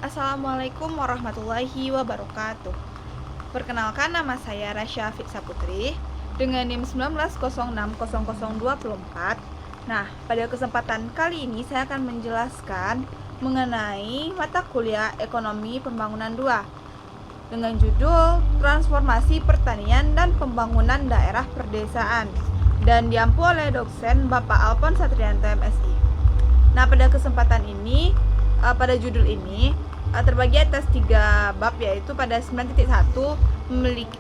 Assalamualaikum warahmatullahi wabarakatuh. Perkenalkan, nama saya Rasya Fitsa Putri dengan NIM 19060024. Nah, pada kesempatan kali ini saya akan menjelaskan mengenai mata kuliah Ekonomi Pembangunan 2 dengan judul Transformasi Pertanian dan Pembangunan Daerah Perdesaan dan diampu oleh dosen Bapak Alpon Satrianto MSI. Nah, pada kesempatan ini, pada judul ini terbagi atas 3 bab, yaitu pada 9.1 memiliki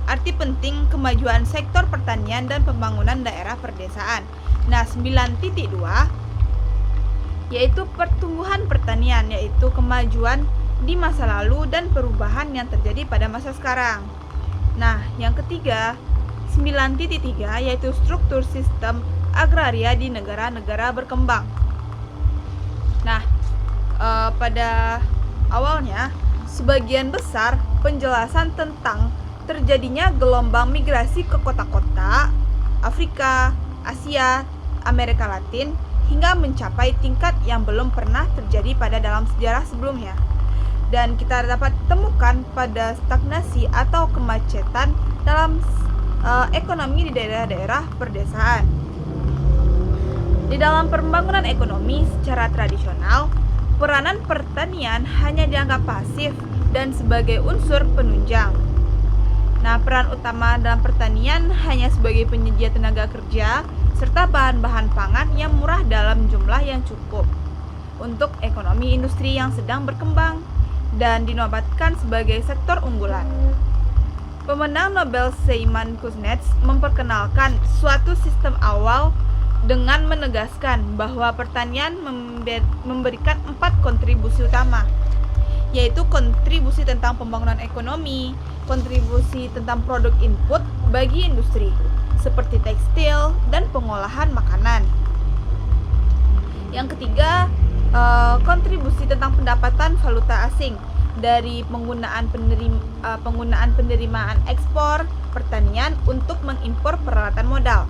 arti penting kemajuan sektor pertanian dan pembangunan daerah perdesaan. Nah, 9.2 yaitu pertumbuhan pertanian, yaitu kemajuan di masa lalu dan perubahan yang terjadi pada masa sekarang. Nah, yang ketiga 9.3 yaitu struktur sistem agraria di negara-negara berkembang. Nah, pada awalnya sebagian besar penjelasan tentang terjadinya gelombang migrasi ke kota-kota Afrika, Asia, Amerika Latin hingga mencapai tingkat yang belum pernah terjadi pada dalam sejarah sebelumnya. Dan kita dapat temukan pada stagnasi atau kemacetan dalam ekonomi di daerah-daerah perdesaan. Di dalam pembangunan ekonomi secara tradisional, peranan pertanian hanya dianggap pasif dan sebagai unsur penunjang. Nah, peran utama dalam pertanian hanya sebagai penyedia tenaga kerja serta bahan-bahan pangan yang murah dalam jumlah yang cukup untuk ekonomi industri yang sedang berkembang dan dinobatkan sebagai sektor unggulan. Pemenang Nobel Seymour Kuznets memperkenalkan suatu sistem awal dengan menegaskan bahwa pertanian memberikan 4 kontribusi utama, yaitu kontribusi tentang pembangunan ekonomi, kontribusi tentang produk input bagi industri, seperti tekstil dan pengolahan makanan. Yang ketiga, kontribusi tentang pendapatan valuta asing dari penggunaan penerimaan ekspor pertanian untuk mengimpor peralatan modal.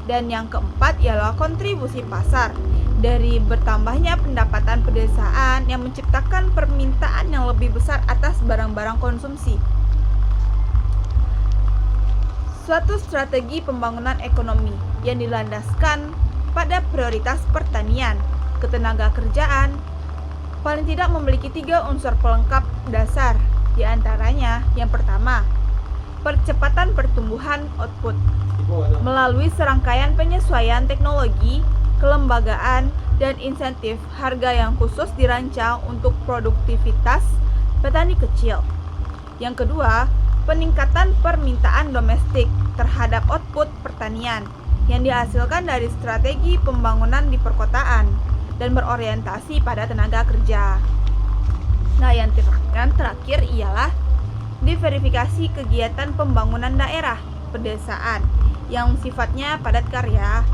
Dan yang keempat ialah kontribusi pasar dari bertambahnya pendapatan pedesaan yang menciptakan permintaan yang lebih besar atas barang-barang konsumsi. Suatu strategi pembangunan ekonomi yang dilandaskan pada prioritas pertanian, ketenaga kerjaan, paling tidak memiliki 3 unsur pelengkap dasar, di antaranya yang pertama, percepatan pertumbuhan output melalui serangkaian penyesuaian teknologi, kelembagaan, dan insentif harga yang khusus dirancang untuk produktivitas petani kecil. Yang kedua, peningkatan permintaan domestik terhadap output pertanian yang dihasilkan dari strategi pembangunan di perkotaan dan berorientasi pada tenaga kerja. Nah, yang terakhir ialah diverifikasi kegiatan pembangunan daerah pedesaan yang sifatnya padat karya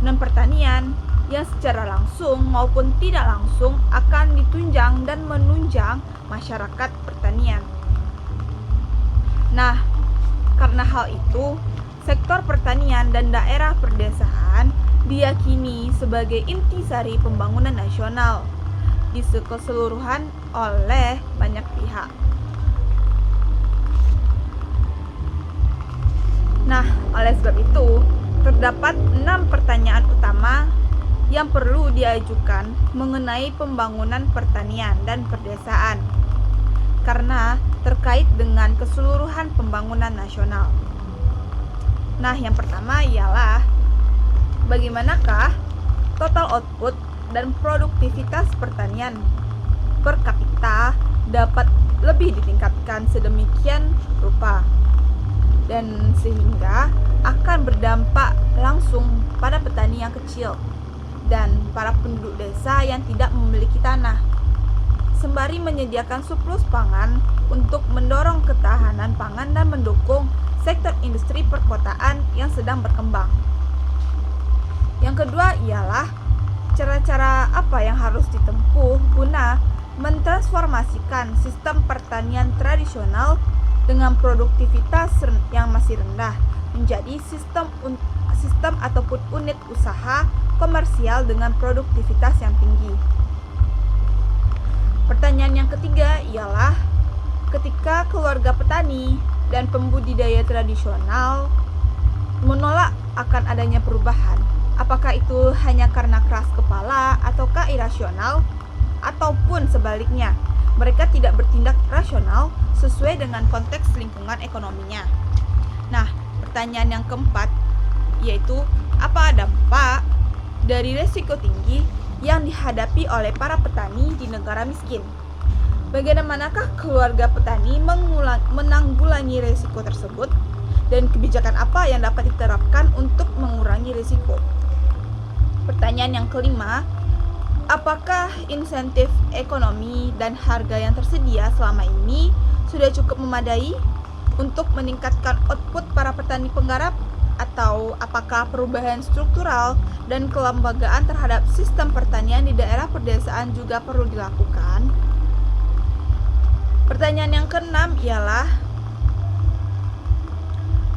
dan pertanian yang secara langsung maupun tidak langsung akan ditunjang dan menunjang masyarakat pertanian. Nah, karena hal itu, sektor pertanian dan daerah perdesaan diyakini sebagai intisari pembangunan nasional di keseluruhan oleh banyak pihak. Nah, oleh sebab itu, terdapat 6 pertanyaan utama yang perlu diajukan mengenai pembangunan pertanian dan perdesaan karena terkait dengan keseluruhan pembangunan nasional. Nah, yang pertama ialah bagaimanakah total output dan produktivitas pertanian per kapita dapat lebih ditingkatkan sedemikian rupa dan sehingga akan berdampak langsung pada petani yang kecil dan para penduduk desa yang tidak memiliki tanah, sembari menyediakan surplus pangan untuk mendorong ketahanan pangan dan mendukung sektor industri perkotaan yang sedang berkembang. Yang kedua ialah cara-cara apa yang harus ditempuh guna mentransformasikan sistem pertanian tradisional dengan produktivitas yang masih rendah menjadi sistem ataupun unit usaha komersial dengan produktivitas yang tinggi. Pertanyaan Yang ketiga ialah ketika keluarga petani dan pembudidaya tradisional menolak akan adanya perubahan, apakah itu hanya karena keras kepala ataukah irasional, ataupun sebaliknya, mereka tidak bertindak rasional sesuai dengan konteks lingkungan ekonominya. Nah, pertanyaan yang keempat yaitu apa dampak dari risiko tinggi yang dihadapi oleh para petani di negara miskin? Bagaimanakah keluarga petani menanggulangi risiko tersebut, dan kebijakan apa yang dapat diterapkan untuk mengurangi risiko? Pertanyaan yang kelima, apakah insentif ekonomi dan harga yang tersedia selama ini sudah cukup memadai untuk meningkatkan output para petani penggarap, atau apakah perubahan struktural dan kelembagaan terhadap sistem pertanian di daerah pedesaan juga perlu dilakukan? Pertanyaan yang keenam ialah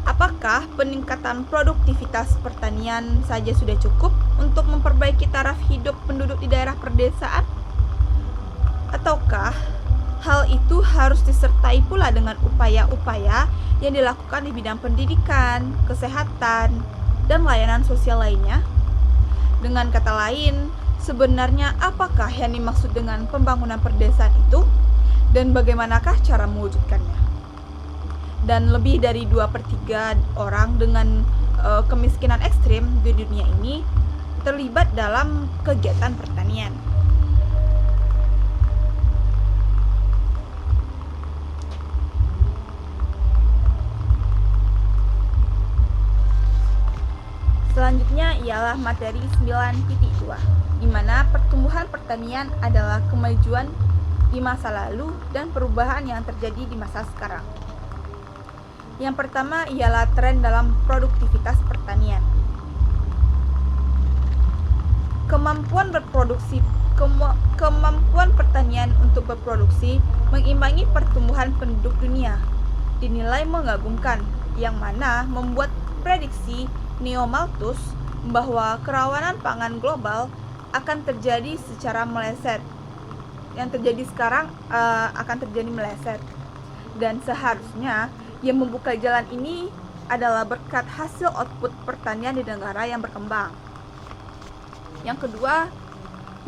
apakah peningkatan produktivitas pertanian saja sudah cukup untuk memperbaiki taraf hidup penduduk di daerah pedesaan? Ataukah hal itu harus disertai pula dengan upaya-upaya yang dilakukan di bidang pendidikan, kesehatan, dan layanan sosial lainnya? Dengan kata lain, sebenarnya apakah yang dimaksud dengan pembangunan pedesaan itu? Dan bagaimanakah cara mewujudkannya? Dan lebih dari 2/3 orang dengan kemiskinan ekstrim di dunia ini terlibat dalam kegiatan pertanian. Selanjutnya ialah materi 9.2, di mana pertumbuhan pertanian adalah kemajuan di masa lalu dan perubahan yang terjadi di masa sekarang. Yang pertama ialah tren dalam produktivitas pertanian. Kemampuan pertanian untuk berproduksi mengimbangi pertumbuhan penduduk dunia dinilai mengagumkan, yang mana membuat prediksi Neo Malthus bahwa kerawanan pangan global akan terjadi secara meleset. Yang terjadi sekarang akan terjadi meleset, dan seharusnya yang membuka jalan ini adalah berkat hasil output pertanian di negara yang berkembang. Yang kedua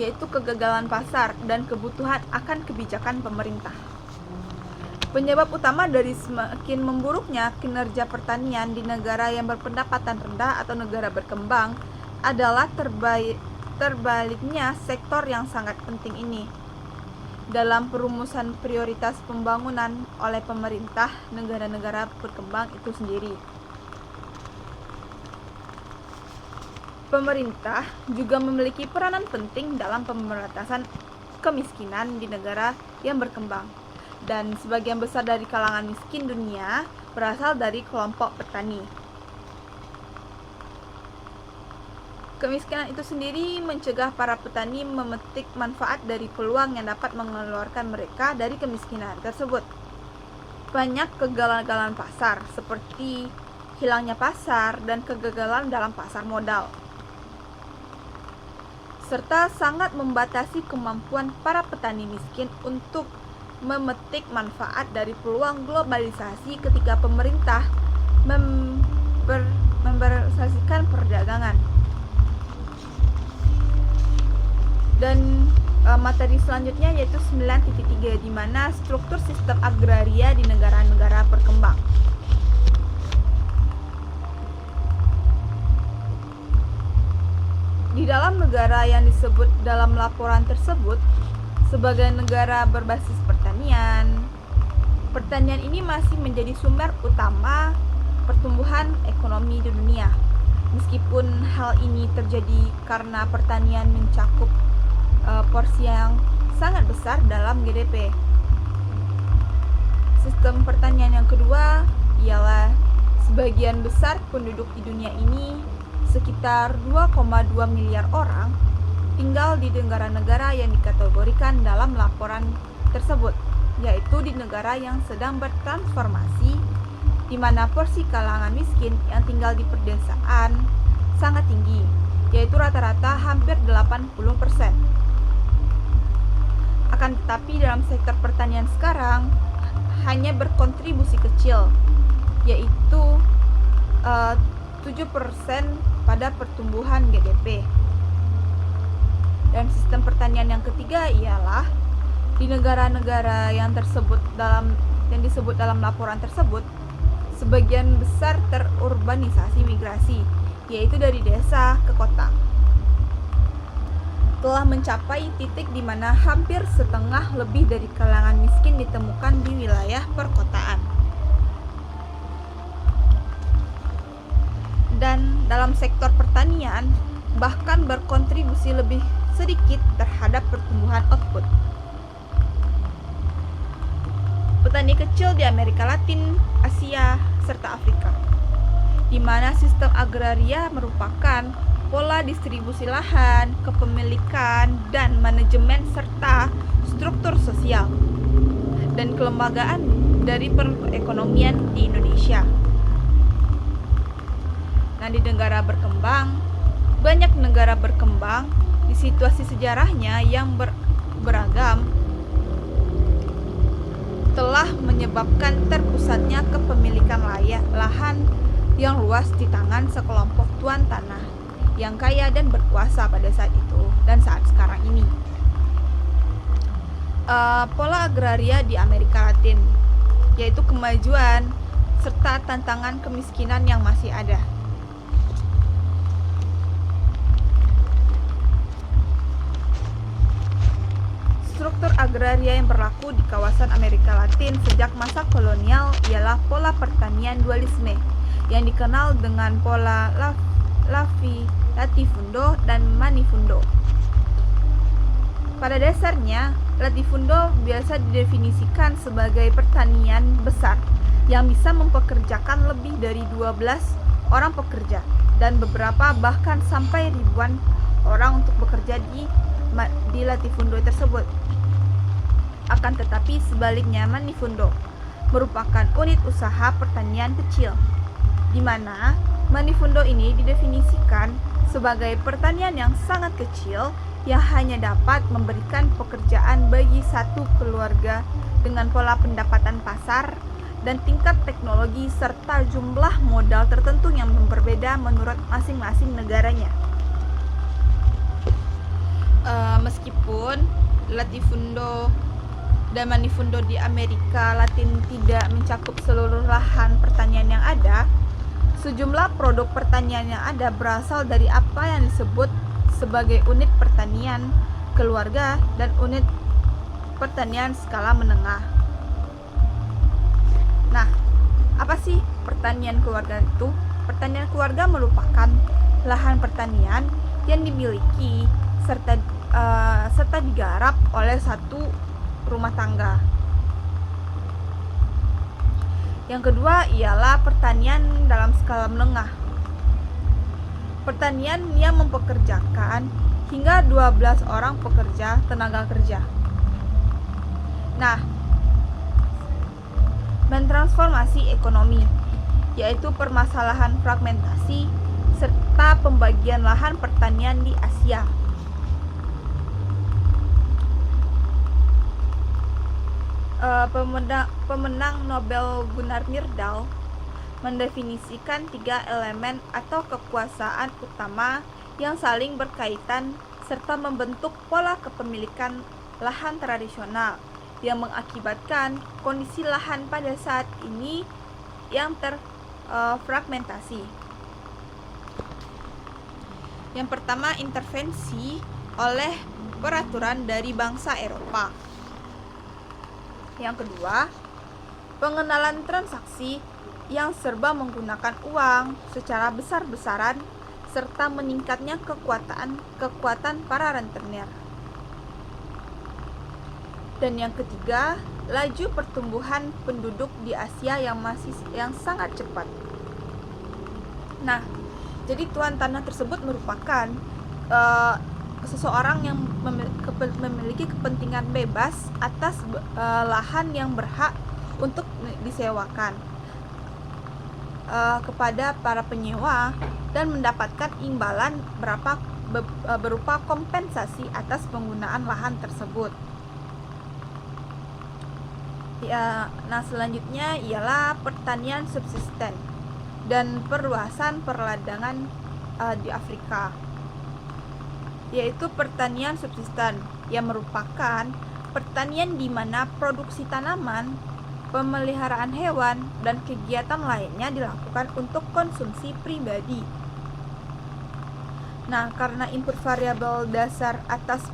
yaitu kegagalan pasar dan kebutuhan akan kebijakan pemerintah. Penyebab utama dari semakin memburuknya kinerja pertanian di negara yang berpendapatan rendah atau negara berkembang adalah terbaliknya sektor yang sangat penting ini dalam perumusan prioritas pembangunan oleh pemerintah negara-negara berkembang itu sendiri. Pemerintah juga memiliki peranan penting dalam pemberantasan kemiskinan di negara yang berkembang, dan sebagian besar dari kalangan miskin dunia berasal dari kelompok petani. Kemiskinan itu sendiri mencegah para petani memetik manfaat dari peluang yang dapat mengeluarkan mereka dari kemiskinan tersebut. Banyak kegagalan pasar, seperti hilangnya pasar dan kegagalan dalam pasar modal, serta sangat membatasi kemampuan para petani miskin untuk memetik manfaat dari peluang globalisasi ketika pemerintah memberalisasikan perdagangan. Dan materi selanjutnya yaitu 9.3, di mana struktur sistem agraria di negara-negara berkembang. Di dalam negara yang disebut dalam laporan tersebut sebagai negara berbasis pertanian, pertanian ini masih menjadi sumber utama pertumbuhan ekonomi di dunia. Meskipun hal ini terjadi karena pertanian mencakup porsi yang sangat besar dalam GDP. Sistem pertanian yang kedua ialah sebagian besar penduduk di dunia ini, sekitar 2,2 miliar orang, tinggal di negara-negara yang dikategorikan dalam laporan tersebut, yaitu di negara yang sedang bertransformasi, di mana porsi kalangan miskin yang tinggal di pedesaan sangat tinggi, yaitu rata-rata hampir 80%. Akan Akan tetapi dalam sektor pertanian sekarang hanya berkontribusi kecil, yaitu 7% pada pertumbuhan GDP. Dan sistem pertanian yang ketiga ialah di negara-negara yang disebut dalam laporan tersebut, sebagian besar terurbanisasi migrasi, yaitu dari desa ke kota. Telah mencapai titik di mana hampir setengah lebih dari kalangan miskin ditemukan di wilayah perkotaan. Dan dalam sektor pertanian bahkan berkontribusi lebih sedikit terhadap pertumbuhan output. Petani kecil di Amerika Latin, Asia, serta Afrika, di mana sistem agraria merupakan pola distribusi lahan, kepemilikan, dan manajemen serta struktur sosial dan kelembagaan dari perekonomian di Indonesia. Nah, di negara berkembang, banyak negara berkembang di situasi sejarahnya yang beragam telah menyebabkan terpusatnya kepemilikan lahan yang luas di tangan sekelompok tuan tanah yang kaya dan berkuasa pada saat itu dan saat sekarang ini. Pola agraria di Amerika Latin, yaitu kemajuan serta tantangan kemiskinan yang masih ada. Struktur agraria yang berlaku di kawasan Amerika Latin sejak masa kolonial ialah pola pertanian dualisme yang dikenal dengan pola latifundo dan manifundo. Pada dasarnya, latifundo biasa didefinisikan sebagai pertanian besar yang bisa mempekerjakan lebih dari 12 orang pekerja dan beberapa bahkan sampai ribuan orang untuk bekerja di latifundo tersebut. Akan tetapi sebaliknya, manifundo merupakan unit usaha pertanian kecil, di mana manifundo ini didefinisikan sebagai pertanian yang sangat kecil yang hanya dapat memberikan pekerjaan bagi satu keluarga dengan pola pendapatan pasar dan tingkat teknologi serta jumlah modal tertentu yang berbeda menurut masing-masing negaranya. Meskipun latifundo dan manifundo di Amerika Latin tidak mencakup seluruh lahan pertanian yang ada, sejumlah produk pertanian yang ada berasal dari apa yang disebut sebagai unit pertanian keluarga dan unit pertanian skala menengah. Nah, apa sih pertanian keluarga itu? Pertanian keluarga merupakan lahan pertanian yang dimiliki serta digarap oleh satu rumah tangga. Yang kedua ialah pertanian dalam skala menengah. Pertanian yang mempekerjakan hingga 12 orang pekerja tenaga kerja. Nah, mentransformasi ekonomi, yaitu permasalahan fragmentasi serta pembagian lahan pertanian di Asia. Pemenang Nobel Gunnar Myrdal mendefinisikan 3 elemen atau kekuasaan utama yang saling berkaitan serta membentuk pola kepemilikan lahan tradisional yang mengakibatkan kondisi lahan pada saat ini yang terfragmentasi. Yang pertama, intervensi oleh peraturan dari bangsa Eropa. Yang kedua, pengenalan transaksi yang serba menggunakan uang secara besar-besaran serta meningkatnya kekuatan para rentenir. Dan yang ketiga, laju pertumbuhan penduduk di Asia yang sangat cepat. Nah, jadi tuan tanah tersebut merupakan seseorang yang memiliki kepentingan bebas atas lahan yang berhak untuk disewakan kepada para penyewa dan mendapatkan imbalan berupa kompensasi atas penggunaan lahan tersebut. Ya, nah selanjutnya ialah pertanian subsisten dan perluasan perladangan di Afrika, yaitu pertanian subsisten yang merupakan pertanian di mana produksi tanaman, pemeliharaan hewan, dan kegiatan lainnya dilakukan untuk konsumsi pribadi. Nah, karena input variabel dasar atas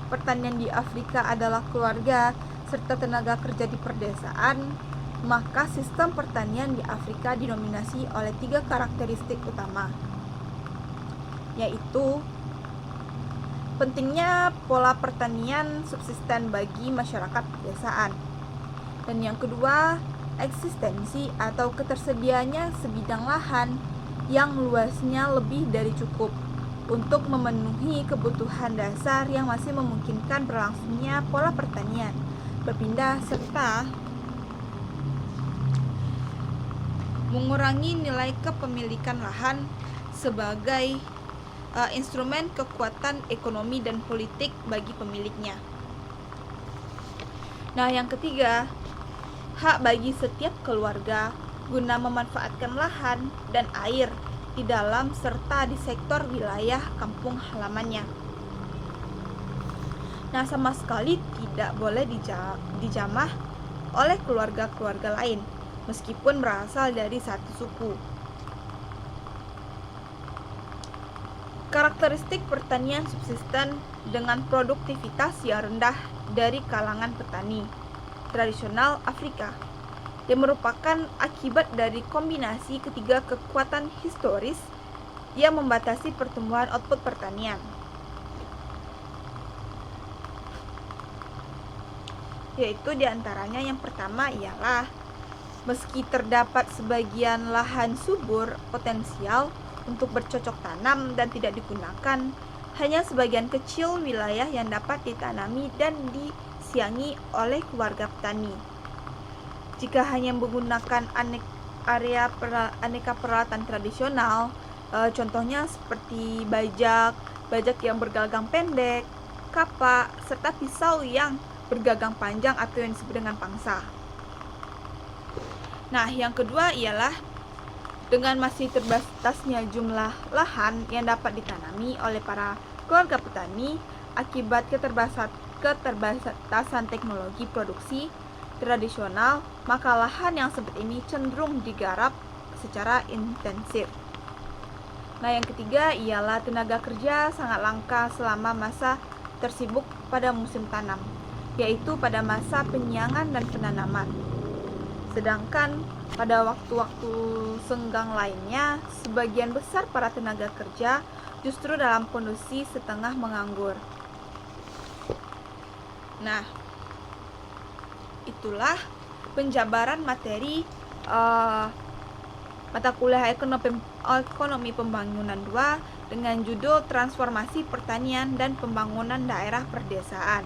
pertanian di Afrika adalah keluarga serta tenaga kerja di perdesaan, maka sistem pertanian di Afrika didominasi oleh 3 karakteristik utama, yaitu pentingnya pola pertanian subsisten bagi masyarakat pedesaan, dan yang kedua, eksistensi atau ketersediaannya sebidang lahan yang luasnya lebih dari cukup untuk memenuhi kebutuhan dasar yang masih memungkinkan berlangsungnya pola pertanian berpindah serta mengurangi nilai kepemilikan lahan sebagai instrumen kekuatan ekonomi dan politik bagi pemiliknya. Nah, yang ketiga, hak bagi setiap keluarga guna memanfaatkan lahan dan air di dalam serta di sektor wilayah kampung halamannya. Nah, sama sekali tidak boleh dijamah oleh keluarga-keluarga lain, meskipun berasal dari satu suku. Karakteristik pertanian subsisten dengan produktivitas yang rendah dari kalangan petani tradisional Afrika, yang merupakan akibat dari kombinasi ketiga kekuatan historis yang membatasi pertumbuhan output pertanian, yaitu diantaranya yang pertama ialah meski terdapat sebagian lahan subur potensial untuk bercocok tanam dan tidak digunakan, hanya sebagian kecil wilayah yang dapat ditanami dan disiangi oleh keluarga petani. Jika hanya menggunakan aneka peralatan tradisional, contohnya seperti bajak yang bergagang pendek, kapak, serta pisau yang bergagang panjang atau yang disebut dengan pangsa. Nah, yang kedua ialah dengan masih terbatasnya jumlah lahan yang dapat ditanami oleh para keluarga petani akibat keterbatasan teknologi produksi tradisional, maka lahan yang seperti ini cenderung digarap secara intensif. Nah, yang ketiga ialah tenaga kerja sangat langka selama masa tersibuk pada musim tanam, yaitu pada masa penyiangan dan penanaman. Sedangkan pada waktu-waktu senggang lainnya, sebagian besar para tenaga kerja justru dalam kondisi setengah menganggur. Nah, itulah penjabaran materi mata kuliah ekonomi pembangunan 2 dengan judul Transformasi Pertanian dan Pembangunan Daerah Perdesaan.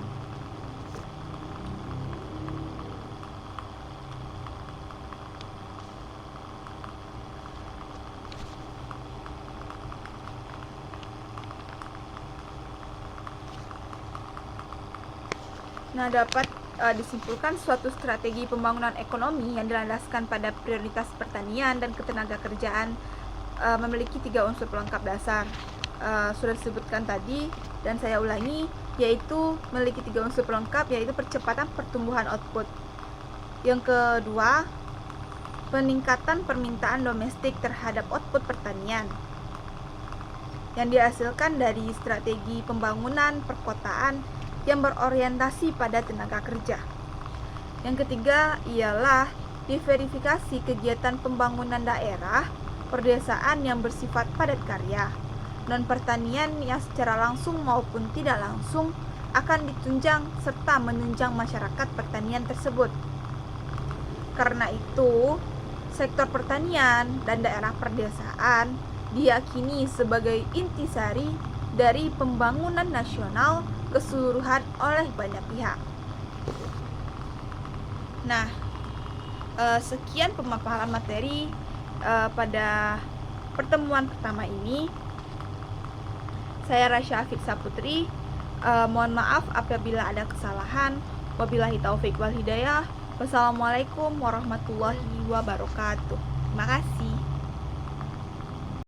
Nah, dapat disimpulkan suatu strategi pembangunan ekonomi yang dilandaskan pada prioritas pertanian dan ketenaga kerjaan memiliki 3 unsur pelengkap dasar. Sudah disebutkan tadi dan saya ulangi, yaitu memiliki 3 unsur pelengkap, yaitu percepatan pertumbuhan output. Yang kedua, peningkatan permintaan domestik terhadap output pertanian yang dihasilkan dari strategi pembangunan perkotaan yang berorientasi pada tenaga kerja. Yang ketiga ialah diverifikasi kegiatan pembangunan daerah perdesaan yang bersifat padat karya, non pertanian yang secara langsung maupun tidak langsung akan ditunjang serta menunjang masyarakat pertanian tersebut. Karena itu, sektor pertanian dan daerah perdesaan diyakini sebagai intisari dari pembangunan nasional keseluruhan oleh banyak pihak. Nah, sekian pemaparan materi pada pertemuan pertama ini. Saya Rasya Afif Saputri. Mohon maaf apabila ada kesalahan. Wabillahi taufik wal hidayah. Wassalamualaikum warahmatullahi wabarakatuh. Terima kasih.